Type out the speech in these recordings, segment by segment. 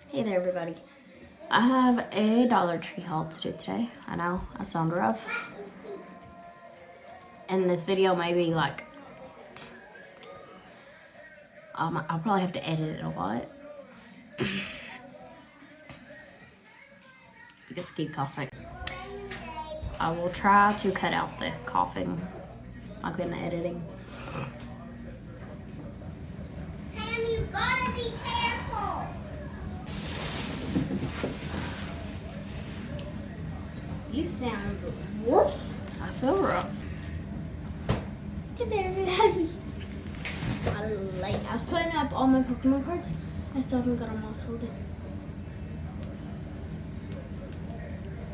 Hey there, everybody. I have a Dollar Tree haul to do today. I know, I sound rough. And this video may be like, I'll probably have to edit it a lot. Because I keep coughing. I will try to cut out the coughing, like in the editing. Sam, you gotta be careful. You sound rough. I feel rough. Get there, everybody. I was putting up all my Pokemon cards. I still haven't got them all sorted.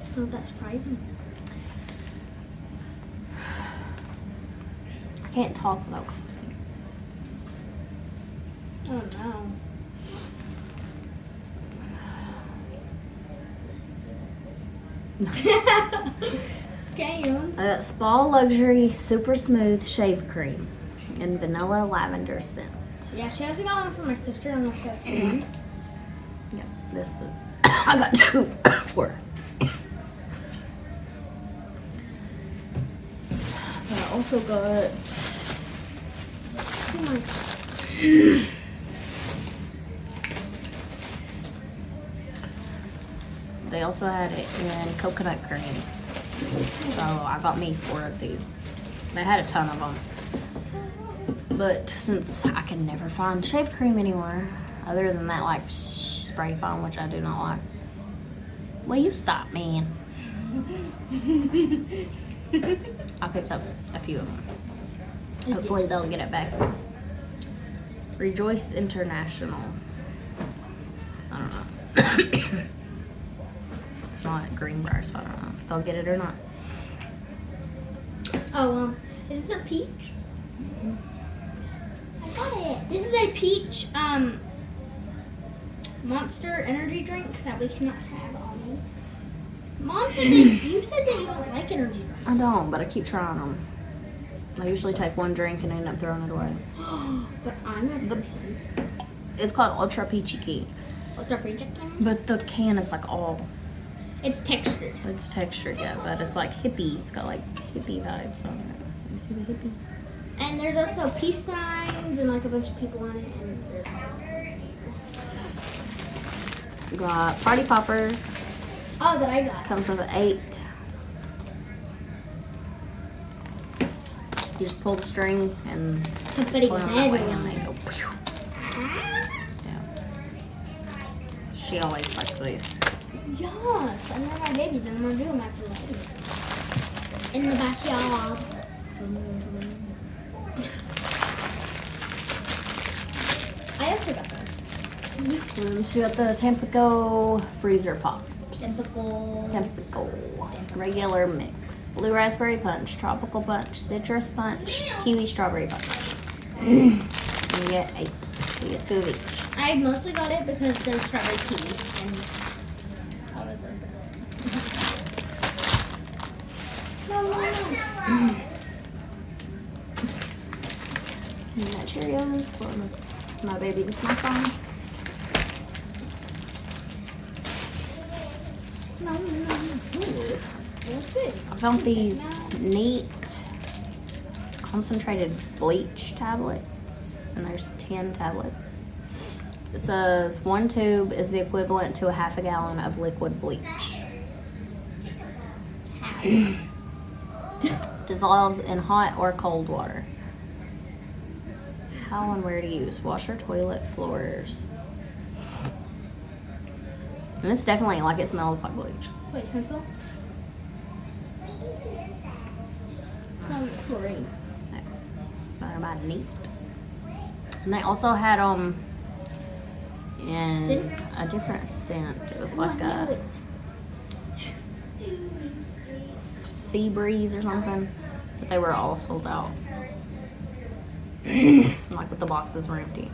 It's not that surprising. I can't talk without coughing. Oh no. Okay, you. Spa Luxury Super Smooth Shave Cream in Vanilla Lavender Scent. Yeah, she actually got one for my sister, unless that's the one. Yeah, this is. I got two for. But I also got. Oh my. They also had it in coconut cream. So I got me 4 of these. They had a ton of them. But since I can never find shave cream anymore, other than that like spray foam, which I do not like. Will you stop, man? I picked up a few of them. Hopefully they'll get it back. Rejoice International. I don't know. It's not Greenbrier, so I don't know if they'll get it or not. Oh, is this a peach? I got it. This is a peach Monster energy drink that we cannot have on. Mom said that you said that you don't like energy drinks. I don't, but I keep trying them. I usually take one drink and end up throwing it away. But I'm a person. It's called Ultra Peachy Key. Ultra peachy can? But the can is like all, It's textured. it's textured, yeah, but it's like hippie. It's got like hippie vibes on it. You see the hippie? And there's also peace signs and like a bunch of people on it. And there's... We got Party Poppers. Oh, that I got. Comes with 8. You just pull the string and Confetti pull goes them that way everywhere. and they go. Pew. Yeah. She always likes these. Yes, I know my babies and I'm gonna do them after that. In the backyard. I also got those. She got the Tampico Freezer Pop. Typical. Regular mix. Blue raspberry punch, tropical punch, citrus punch, kiwi strawberry punch. You get 8. You get 2 of each. I mostly got it because there's strawberry kiwi and all of those. And that Cheerios for my baby to snack on. I found these neat concentrated bleach tablets, and there's 10 tablets. It says 1 tube is the equivalent to a half a gallon of liquid bleach. Dissolves in hot or cold water. How and where to use? Washer, toilet, floors. And it's definitely like it smells like bleach. Wait, can I smell? Chlorine. They're about neat. And they also had in Scents? a different scent. It was Oh, like I know a it. sea breeze or something. But they were all sold out. Like with the boxes were empty.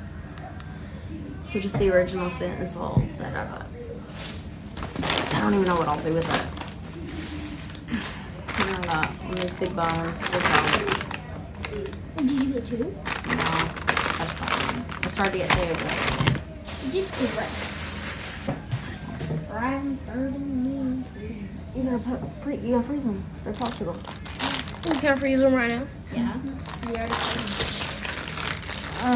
So just the original scent is all that I got. I don't even know what I'll do with it. And I got one of these big bones. Did you get 2? No, I just got one. I started to get 2, but Just gross. Frying 30 minutes. You gotta freeze them. They're popsicles. You can't freeze them right now. Yeah. We already frozen.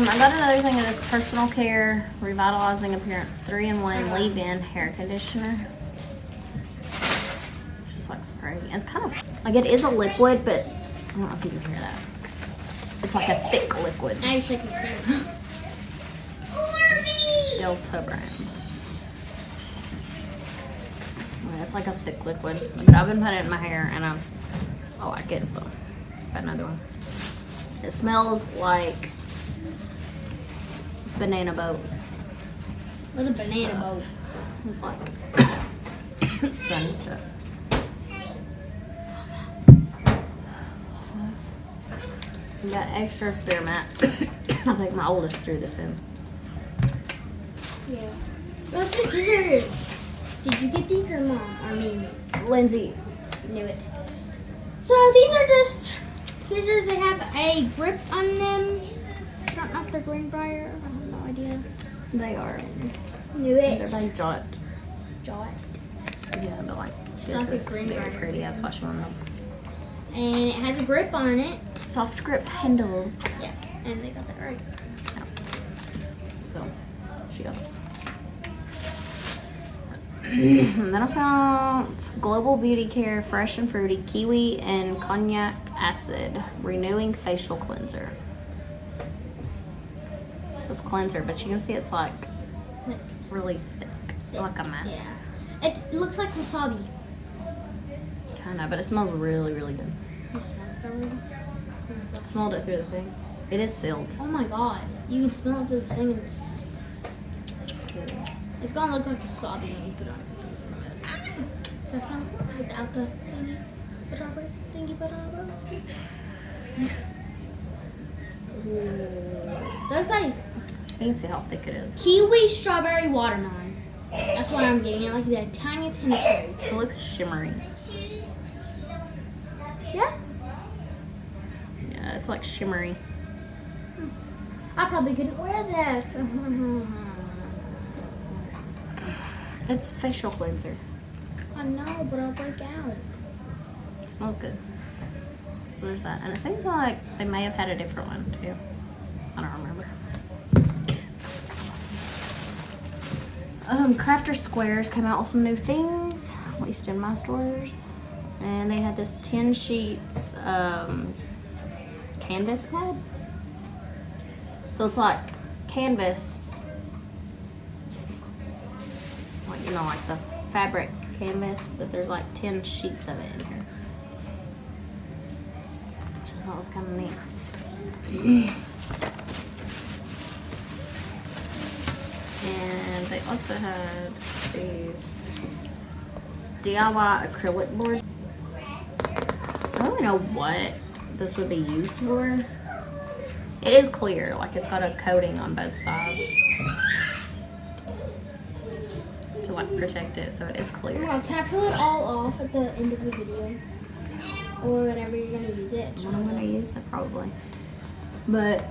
I got another thing of this personal care revitalizing appearance 3-in-1 leave-in hair conditioner. Just like spray. And it's kind of like it is a liquid, but I don't know if you can hear that. It's like a thick liquid. Now you're shaking your finger. Delta brand. Yeah, it's like a thick liquid, but I've been putting it in my hair and I like it, so got another one. It smells like banana boat. What's a banana boat? It's like sun stuff. We got extra spearmint. I think my oldest threw this in. Yeah. Those are scissors. Did you get these or mom? Or me? Lindsay, Knew it. So these are just scissors. They have a grip on them. I don't know if they're Greenbrier. I have no idea. they are. Knew They're it. by Jot. Jot. Yeah, but like Stuff this is is green very briar. pretty. That's why she wanted them. And it has a grip on it. Soft grip handles. Yeah. And they got that right. So she got those. And then I found Global Beauty Care Fresh and Fruity Kiwi and Cognac Acid Renewing Facial Cleanser. So it's cleanser, but you can see it's like really thick, like a mask. Yeah. It looks like wasabi. Kind of, but it smells really, really good. This smells really good. I smelled it through the thing. It is sealed. Oh my god. You can smell it through the thing and it's gonna look like wasabi when you put it on your face. Can I smell it without the thingy? The dropper? Thingy, but There's like You can see how thick it is. kiwi, strawberry, watermelon. That's what I'm getting. Like the tiniest hint of cherry. It looks shimmery. Yeah. Yeah, it's like shimmery. I probably couldn't wear that. It's facial cleanser. I know, but I'll break out. It smells good. So there's that. And it seems like they may have had a different one too. I don't remember. Crafter Squares came out with some new things, at least in my stores. And they had this 10 sheets canvas pads. So it's like canvas, like, you know, like the fabric canvas, but there's like 10 sheets of it in here. Which I thought was kind of neat. And they also had these DIY acrylic boards. I don't really know what this would be used for. It is clear, like it's got a coating on both sides to like protect it, so it is clear. Well, can I pull it all off at the end of the video? Or whenever you're gonna use it? When I'm gonna use it probably. But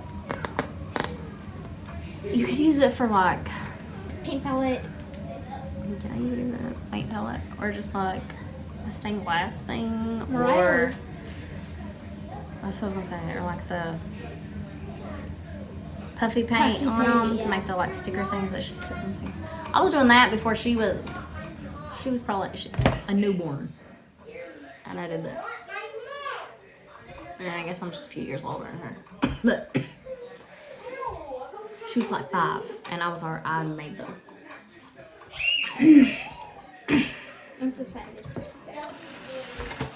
you could use it for like, Paint palette. yeah, you could use it as a paint palette or just like a stained glass thing, Mariah. or that's what I was gonna say, or like the puffy paint Puffy on paint, them yeah. to make the like sticker things that she still some things. I was doing that before she was probably a newborn, and I did that. And I guess I'm just a few years older than her, but she was like 5, and I made those. I'm so excited for that.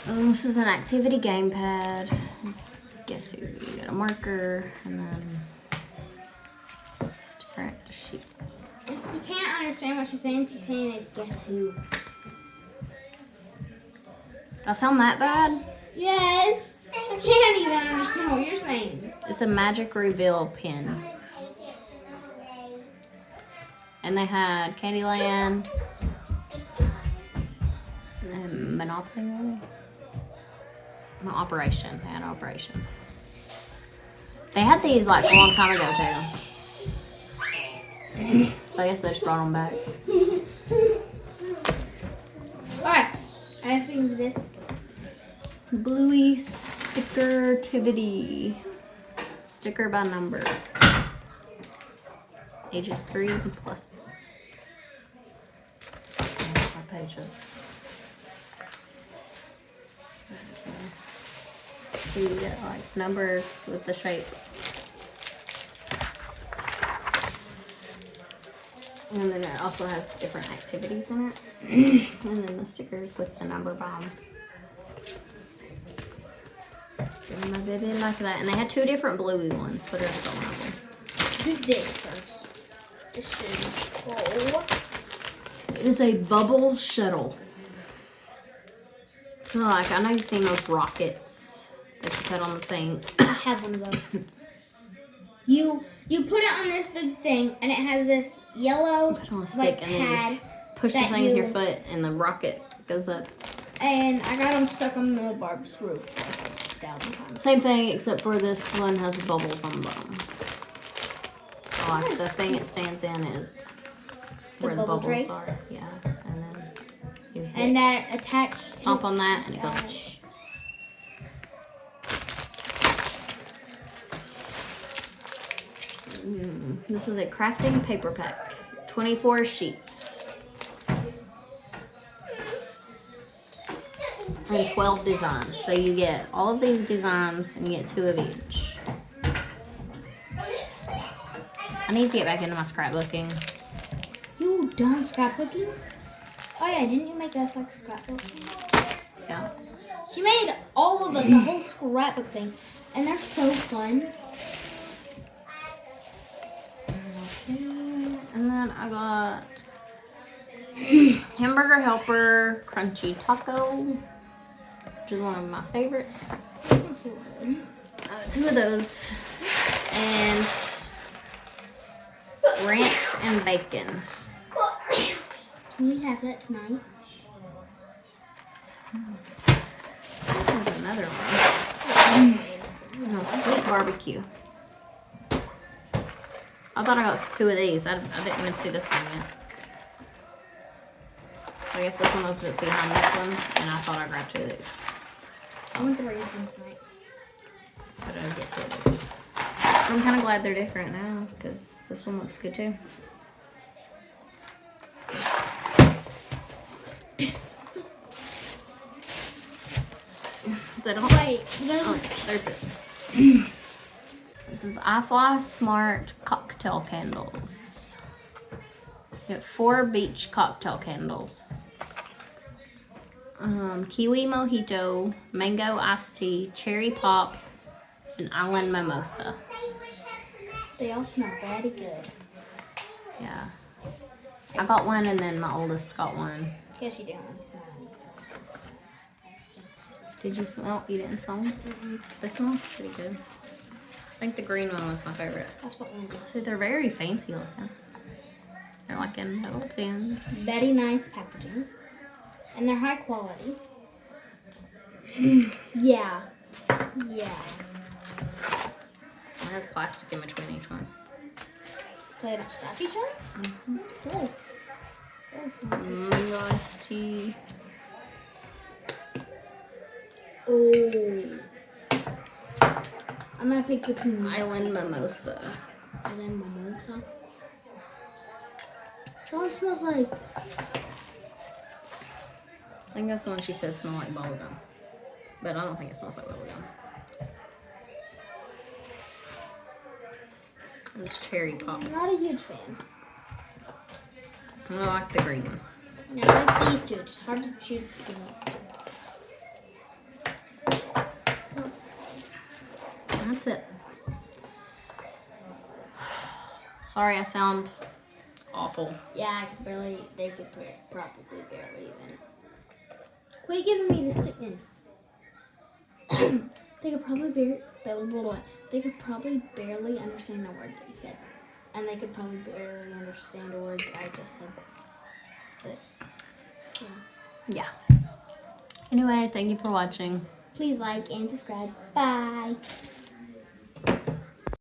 This is an activity gamepad. Guess who? You got a marker and then different sheets. You can't understand what she's saying. She's saying is guess who? Do I sound that bad? Yes. I can't even understand what you're saying. It's a magic reveal pin. And they had Candyland. And then Monopoly, maybe? No, Operation. They had Operation. They had these like a long time ago too. So I guess they just brought them back. Alright, I think this. Bluey Stickertivity. Sticker by number. Ages 3 and plus. There's my pages. So you get like numbers with the shape. And then it also has different activities in it. And then the stickers with the number bomb. And my baby like that. And they had 2 different bluey ones, but there's still one of them. Do this first. This is cool. It is a bubble shuttle. So like, I know you've seen those rockets that you put on the thing. I have one of those. You put it on this big thing, and it has this yellow Put on a stick and then you push the thing with your foot, and the rocket goes up. And I got them stuck on the Barb's roof like 1,000 times. Same thing, except for this one has bubbles on the bottom. So like the thing it stands in is where the bubble bubbles tray? are. Yeah, and then you hit, And that attached. stomp on that, and it goes. This is a crafting paper pack. 24 sheets. And 12 designs. So you get all of these designs and you get 2 of each. I need to get back into my scrapbooking. You done scrapbooking? Oh yeah, didn't you make us like a scrapbook? Yeah. She made all of us a whole scrapbook thing, and that's so fun. And then I got Hamburger Helper Crunchy Taco, which is one of my favorites. This one's so good. 2 of those. And ranch and bacon. Can we have that tonight? There's another one. No, sweet barbecue. I thought I got 2 of these. I didn't even see this one yet. So I guess this one was behind this one, and I thought I grabbed 2 of these. I want the raised one tonight. But I didn't get 2 of these. I'm kind of glad they're different now, because this one looks good too. They don't. Wait, Oh, there's this. This is iFly Smart Cocktail Candles. You get 4 beach cocktail candles. Kiwi Mojito, Mango Iced Tea, Cherry Pop, and Island Mimosa. they all smell very good. Yeah. I got one and then my oldest got one. Guess you didn't want to smell any. Did you smell? You didn't smell them? They smell pretty good. I think the green one was my favorite. That's what one is. See, they're very fancy looking. They're like in metal tins. Very nice packaging. And they're high quality. Yeah. Yeah. It has plastic in between each one. So they don't scratch each other? Mm-hmm. Cool. Mango iced tea. Oh. I'm gonna pick between these. Island mimosa. Island mimosa. That one smells like. I think that's the one she said smelled like bubblegum. But I don't think it smells like bubblegum. It's cherry pop. I'm not a huge fan. I like the green one. I like these two. It's hard to choose between those two. That's it. Sorry, I sound awful. Yeah, they could probably barely even. Quit giving me the sickness. They could probably barely understand a word that you said. And they could probably barely understand a word that I just said. But, Yeah. Anyway, thank you for watching. please like and subscribe. Bye.